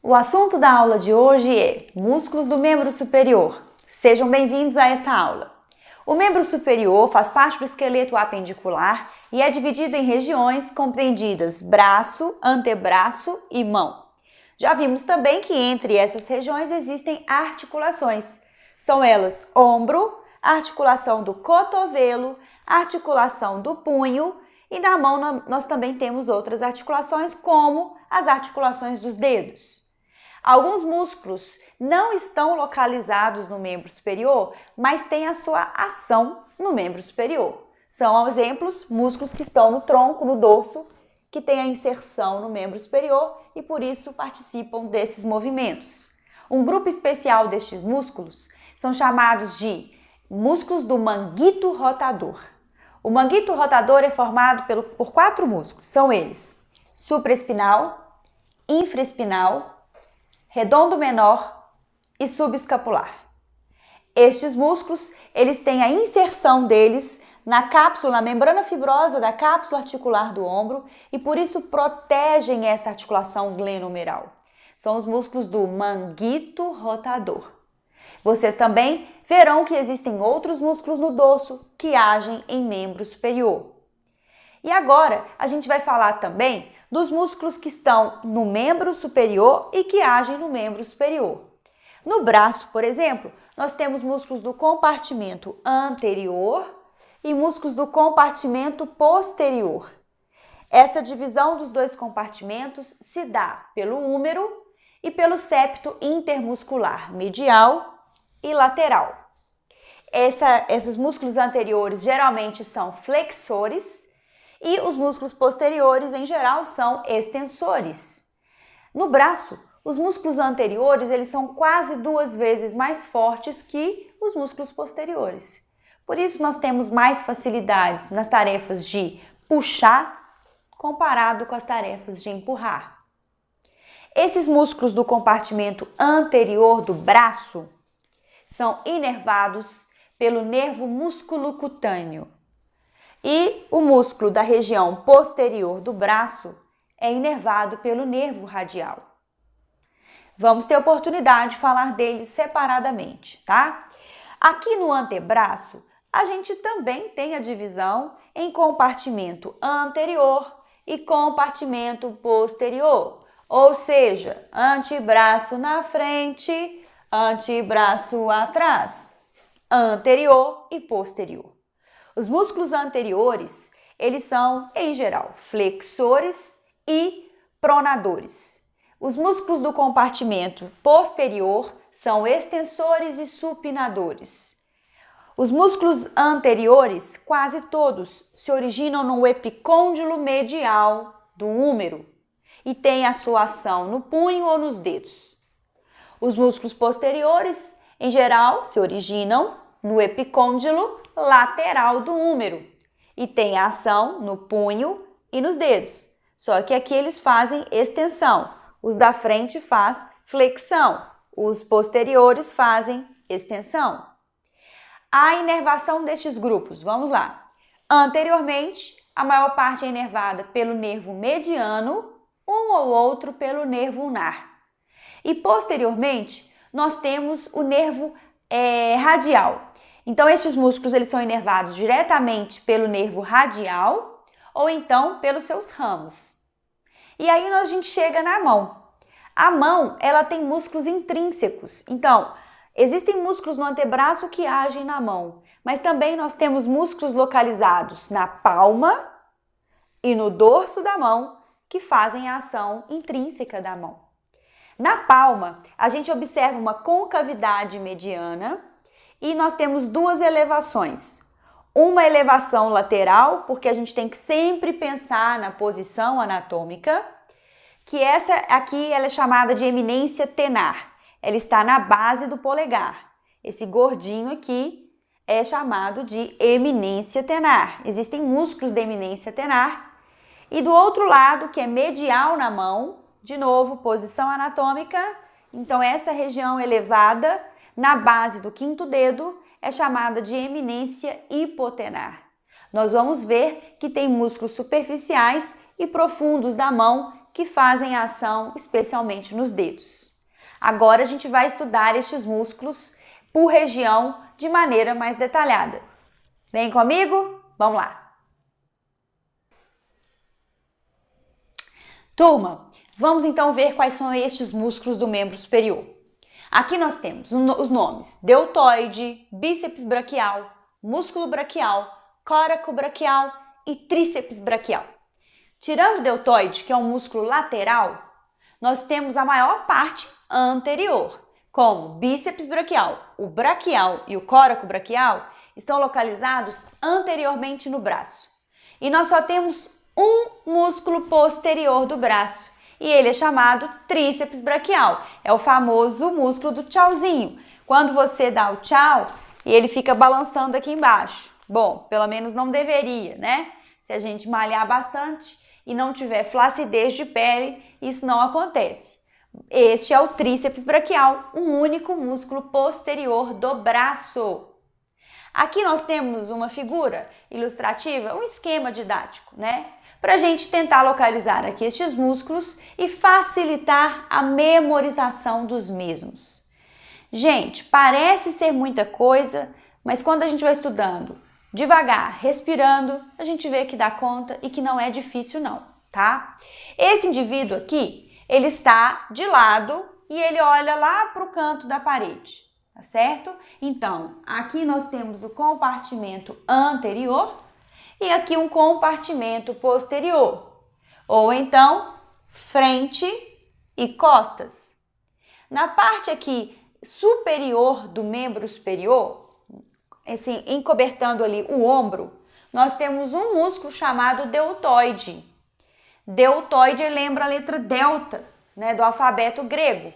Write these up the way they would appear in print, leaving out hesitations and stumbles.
O assunto da aula de hoje é músculos do membro superior. Sejam bem-vindos a essa aula. O membro superior faz parte do esqueleto apendicular e é dividido em regiões compreendidas braço, antebraço e mão. Já vimos também que entre essas regiões existem articulações. São elas ombro, articulação do cotovelo, articulação do punho e na mão nós também temos outras articulações como as articulações dos dedos. Alguns músculos não estão localizados no membro superior, mas têm a sua ação no membro superior. São exemplos músculos que estão no tronco, no dorso, que têm a inserção no membro superior e por isso participam desses movimentos. Um grupo especial destes músculos são chamados de músculos do manguito rotador. O manguito rotador é formado por 4 músculos, são eles: supraespinal, infraespinal, redondo menor e subescapular. Estes músculos, eles têm a inserção deles na cápsula, na membrana fibrosa da cápsula articular do ombro e por isso protegem essa articulação glenomeral. São os músculos do manguito rotador. Vocês também verão que existem outros músculos no dorso que agem em membro superior. E agora a gente vai falar também dos músculos que estão no membro superior e que agem no membro superior. No braço, por exemplo, nós temos músculos do compartimento anterior e músculos do compartimento posterior. Essa divisão dos dois compartimentos se dá pelo húmero e pelo septo intermuscular medial e lateral. Esses músculos anteriores geralmente são flexores e os músculos posteriores, em geral, são extensores. No braço, os músculos anteriores eles são quase 2 vezes mais fortes que os músculos posteriores. Por isso, nós temos mais facilidades nas tarefas de puxar comparado com as tarefas de empurrar. Esses músculos do compartimento anterior do braço são inervados pelo nervo músculo cutâneo. E o músculo da região posterior do braço é inervado pelo nervo radial. Vamos ter oportunidade de falar deles separadamente, tá? Aqui no antebraço, a gente também tem a divisão em compartimento anterior e compartimento posterior, ou seja, antebraço na frente, antebraço atrás, anterior e posterior. Os músculos anteriores, eles são, em geral, flexores e pronadores. Os músculos do compartimento posterior são extensores e supinadores. Os músculos anteriores, quase todos, se originam no epicôndilo medial do húmero e têm a sua ação no punho ou nos dedos. Os músculos posteriores, em geral, se originam no epicôndilo lateral do húmero e têm a ação no punho e nos dedos. Só que aqui eles fazem extensão. Os da frente faz flexão. Os posteriores fazem extensão. A inervação destes grupos, vamos lá. Anteriormente, a maior parte é inervada pelo nervo mediano, um ou outro pelo nervo ulnar. E posteriormente, nós temos o nervo radial. Então, estes músculos eles são inervados diretamente pelo nervo radial ou então pelos seus ramos. E aí a gente chega na mão. A mão, ela tem músculos intrínsecos. Então, existem músculos no antebraço que agem na mão, mas também nós temos músculos localizados na palma e no dorso da mão que fazem a ação intrínseca da mão. Na palma, a gente observa uma concavidade mediana e nós temos 2 elevações. Uma elevação lateral, porque a gente tem que sempre pensar na posição anatômica, que essa aqui ela é chamada de eminência tenar. Ela está na base do polegar. Esse gordinho aqui é chamado de eminência tenar. Existem músculos da eminência tenar. E do outro lado, que é medial na mão, de novo, posição anatômica. Então, essa região elevada na base do 5º dedo é chamada de eminência hipotenar. Nós vamos ver que tem músculos superficiais e profundos da mão que fazem ação especialmente nos dedos. Agora a gente vai estudar estes músculos por região de maneira mais detalhada. Vem comigo? Vamos lá! Turma, vamos então ver quais são estes músculos do membro superior. Aqui nós temos os nomes deltoide, bíceps braquial, músculo braquial, coraco braquial e tríceps braquial. Tirando o deltoide, que é um músculo lateral, nós temos a maior parte anterior, como bíceps braquial, o braquial e o coraco braquial estão localizados anteriormente no braço. E nós só temos um músculo posterior do braço, e ele é chamado tríceps braquial. É o famoso músculo do tchauzinho. Quando você dá o tchau, ele fica balançando aqui embaixo. Bom, pelo menos não deveria, né? Se a gente malhar bastante e não tiver flacidez de pele, isso não acontece. Este é o tríceps braquial, um único músculo posterior do braço. Aqui nós temos uma figura ilustrativa, um esquema didático, né? Para a gente tentar localizar aqui estes músculos e facilitar a memorização dos mesmos. Gente, parece ser muita coisa, mas quando a gente vai estudando devagar, respirando, a gente vê que dá conta e que não é difícil não, tá? Esse indivíduo aqui, ele está de lado e ele olha lá para o canto da parede, tá certo? Então, aqui nós temos o compartimento anterior e aqui um compartimento posterior, ou então frente e costas. Na parte aqui superior do membro superior, assim, encobertando ali o ombro, nós temos um músculo chamado deltoide. Deltoide lembra a letra delta, né, do alfabeto grego.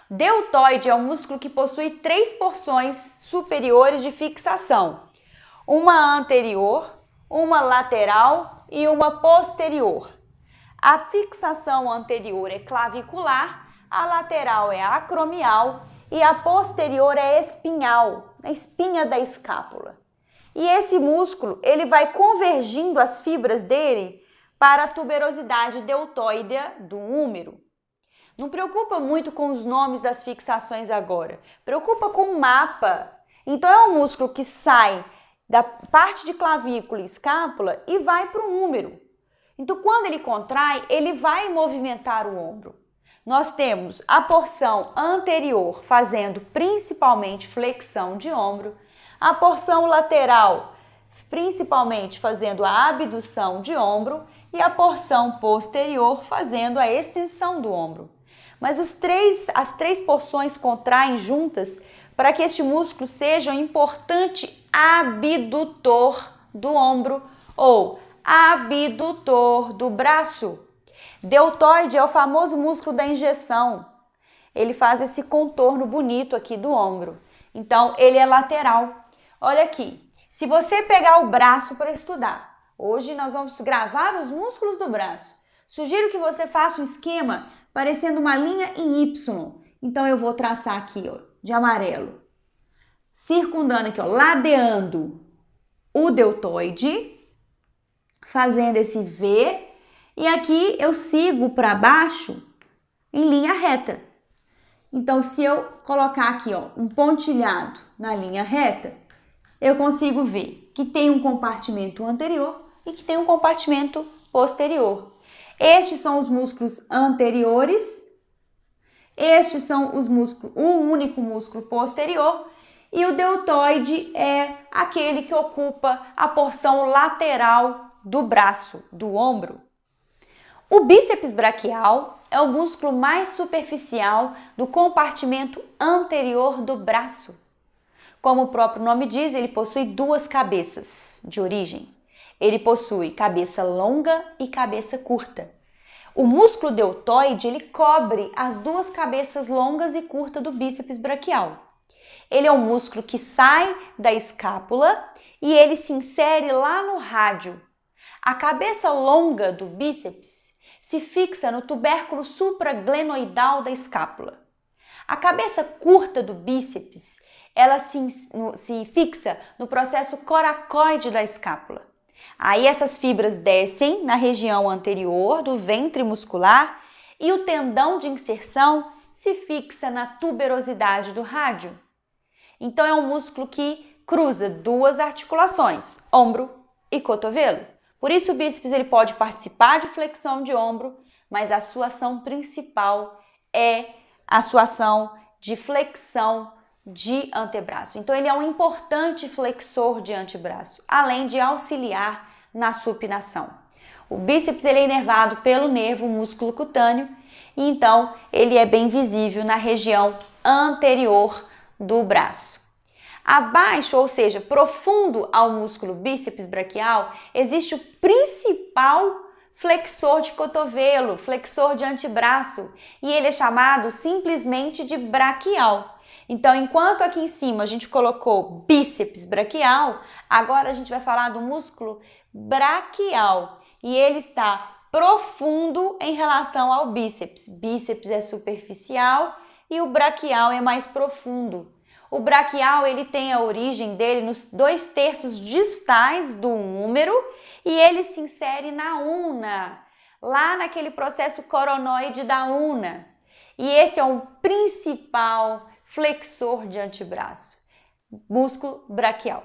Deltoide é um músculo que possui 3 porções superiores de fixação, uma anterior, uma lateral e uma posterior. A fixação anterior é clavicular, a lateral é acromial e a posterior é espinhal, a espinha da escápula. E esse músculo, ele vai convergindo as fibras dele para a tuberosidade deltoidea do húmero. Não preocupa muito com os nomes das fixações agora, preocupa com o mapa. Então é um músculo que sai da parte de clavícula e escápula e vai para o húmero. Então quando ele contrai, ele vai movimentar o ombro. Nós temos a porção anterior fazendo principalmente flexão de ombro, a porção lateral principalmente fazendo a abdução de ombro e a porção posterior fazendo a extensão do ombro. Mas as três porções contraem juntas para que este músculo seja um importante abdutor do ombro ou abdutor do braço. Deltoide é o famoso músculo da injeção. Ele faz esse contorno bonito aqui do ombro. Então, ele é lateral. Olha aqui, se você pegar o braço para estudar, hoje nós vamos gravar os músculos do braço. Sugiro que você faça um esquema parecendo uma linha em Y. Então, eu vou traçar aqui, ó, de amarelo, circundando aqui, ó, ladeando o deltoide, fazendo esse V, e aqui eu sigo para baixo em linha reta. Então, se eu colocar aqui, ó, um pontilhado na linha reta, eu consigo ver que tem um compartimento anterior e que tem um compartimento posterior. Estes são os músculos anteriores, estes são os músculos, um único músculo posterior, e o deltoide é aquele que ocupa a porção lateral do braço, do ombro. O bíceps braquial é o músculo mais superficial do compartimento anterior do braço. Como o próprio nome diz, ele possui 2 cabeças de origem. Ele possui cabeça longa e cabeça curta. O músculo deltoide, ele cobre as 2 cabeças longas e curtas do bíceps braquial. Ele é um músculo que sai da escápula e ele se insere lá no rádio. A cabeça longa do bíceps se fixa no tubérculo supraglenoidal da escápula. A cabeça curta do bíceps, ela se fixa no processo coracoide da escápula. Aí essas fibras descem na região anterior do ventre muscular e o tendão de inserção se fixa na tuberosidade do rádio. Então é um músculo que cruza duas articulações, ombro e cotovelo. Por isso o bíceps ele pode participar de flexão de ombro, mas a sua ação principal é a sua ação de flexão de antebraço. Então ele é um importante flexor de antebraço, além de auxiliar na supinação. O bíceps ele é inervado pelo nervo músculo cutâneo e então ele é bem visível na região anterior do braço. Abaixo, ou seja, profundo ao músculo bíceps braquial, existe o principal flexor de cotovelo, flexor de antebraço, e ele é chamado simplesmente de braquial. Então, enquanto aqui em cima a gente colocou bíceps braquial, agora a gente vai falar do músculo braquial, e ele está profundo em relação ao bíceps. Bíceps é superficial e o braquial é mais profundo. O braquial ele tem a origem dele nos 2/3 distais do húmero e ele se insere na una, lá naquele processo coronoide da una. E esse é o principal flexor de antebraço, músculo braquial.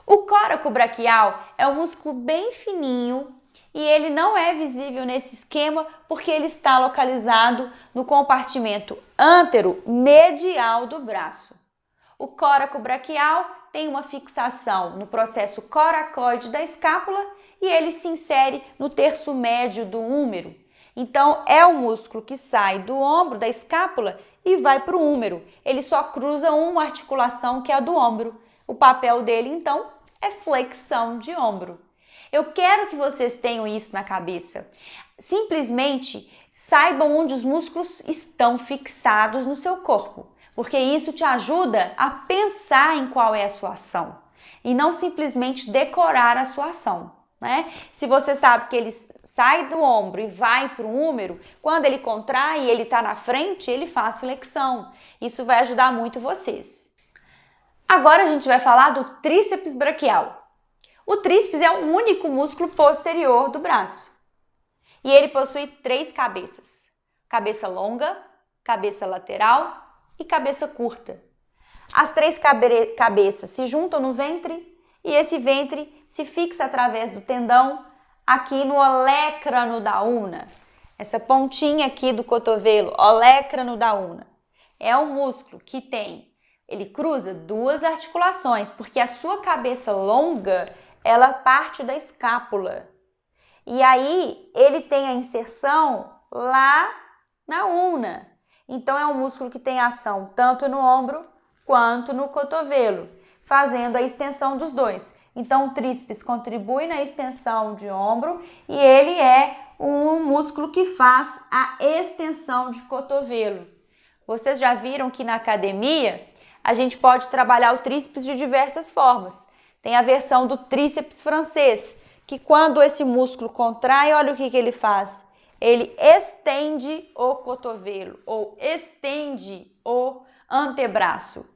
O coraco braquial é um músculo bem fininho e ele não é visível nesse esquema porque ele está localizado no compartimento antero-medial do braço. O coraco braquial tem uma fixação no processo coracoide da escápula e ele se insere no terço médio do húmero. Então, é o músculo que sai do ombro, da escápula, e vai para o húmero. Ele só cruza uma articulação que é a do ombro. O papel dele, então, é flexão de ombro. Eu quero que vocês tenham isso na cabeça. Simplesmente saibam onde os músculos estão fixados no seu corpo, porque isso te ajuda a pensar em qual é a sua ação e não simplesmente decorar a sua ação, né? Se você sabe que ele sai do ombro e vai para o húmero, quando ele contrai e ele está na frente, ele faz flexão. Isso vai ajudar muito vocês. Agora a gente vai falar do tríceps braquial. O tríceps é o único músculo posterior do braço e ele possui 3 cabeças: cabeça longa, cabeça lateral e cabeça curta. As 3 cabeças se juntam no ventre e esse ventre se fixa através do tendão aqui no olécrano da una. Essa pontinha aqui do cotovelo, olécrano da una. É um músculo que ele cruza 2 articulações, porque a sua cabeça longa, ela parte da escápula. E aí ele tem a inserção lá na una. Então, é um músculo que tem ação tanto no ombro quanto no cotovelo, fazendo a extensão dos dois. Então, o tríceps contribui na extensão de ombro e ele é um músculo que faz a extensão de cotovelo. Vocês já viram que na academia a gente pode trabalhar o tríceps de diversas formas. Tem a versão do tríceps francês, que quando esse músculo contrai, olha o que ele faz. Ele estende o cotovelo ou estende o antebraço.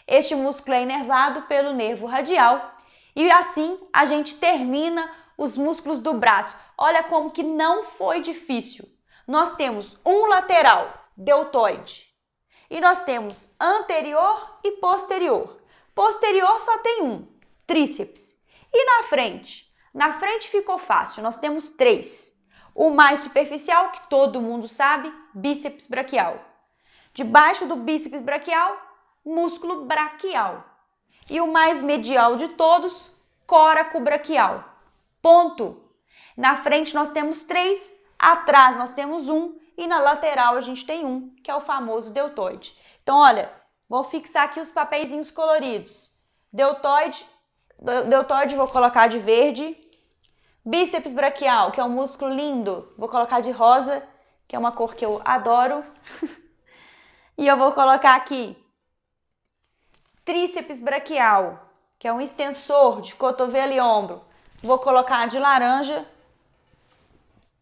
Este músculo é inervado pelo nervo radial e assim a gente termina os músculos do braço. Olha como que não foi difícil. Nós temos um lateral, deltoide, e nós temos anterior e posterior. Posterior só tem um, tríceps. E na frente? Na frente ficou fácil, nós temos 3. O mais superficial, que todo mundo sabe, bíceps braquial. Debaixo do bíceps braquial, músculo braquial. E o mais medial de todos, coraco braquial. Ponto. Na frente nós temos 3, atrás nós temos 1 e na lateral a gente tem 1, que é o famoso deltoide. Então, olha, vou fixar aqui os papeizinhos coloridos. Deltoide vou colocar de verde. Bíceps braquial, que é um músculo lindo, vou colocar de rosa, que é uma cor que eu adoro. E eu vou colocar aqui tríceps braquial, que é um extensor de cotovelo e ombro. Vou colocar de laranja.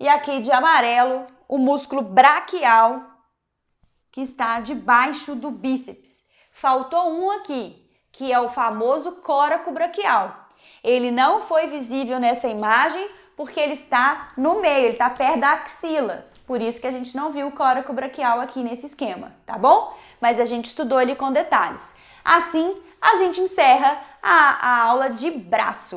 E aqui de amarelo, o músculo braquial, que está debaixo do bíceps. Faltou um aqui, que é o famoso coraco braquial. Ele não foi visível nessa imagem porque ele está no meio, ele está perto da axila. Por isso que a gente não viu o córaco braquial aqui nesse esquema, tá bom? Mas a gente estudou ele com detalhes. Assim, a gente encerra a aula de braço.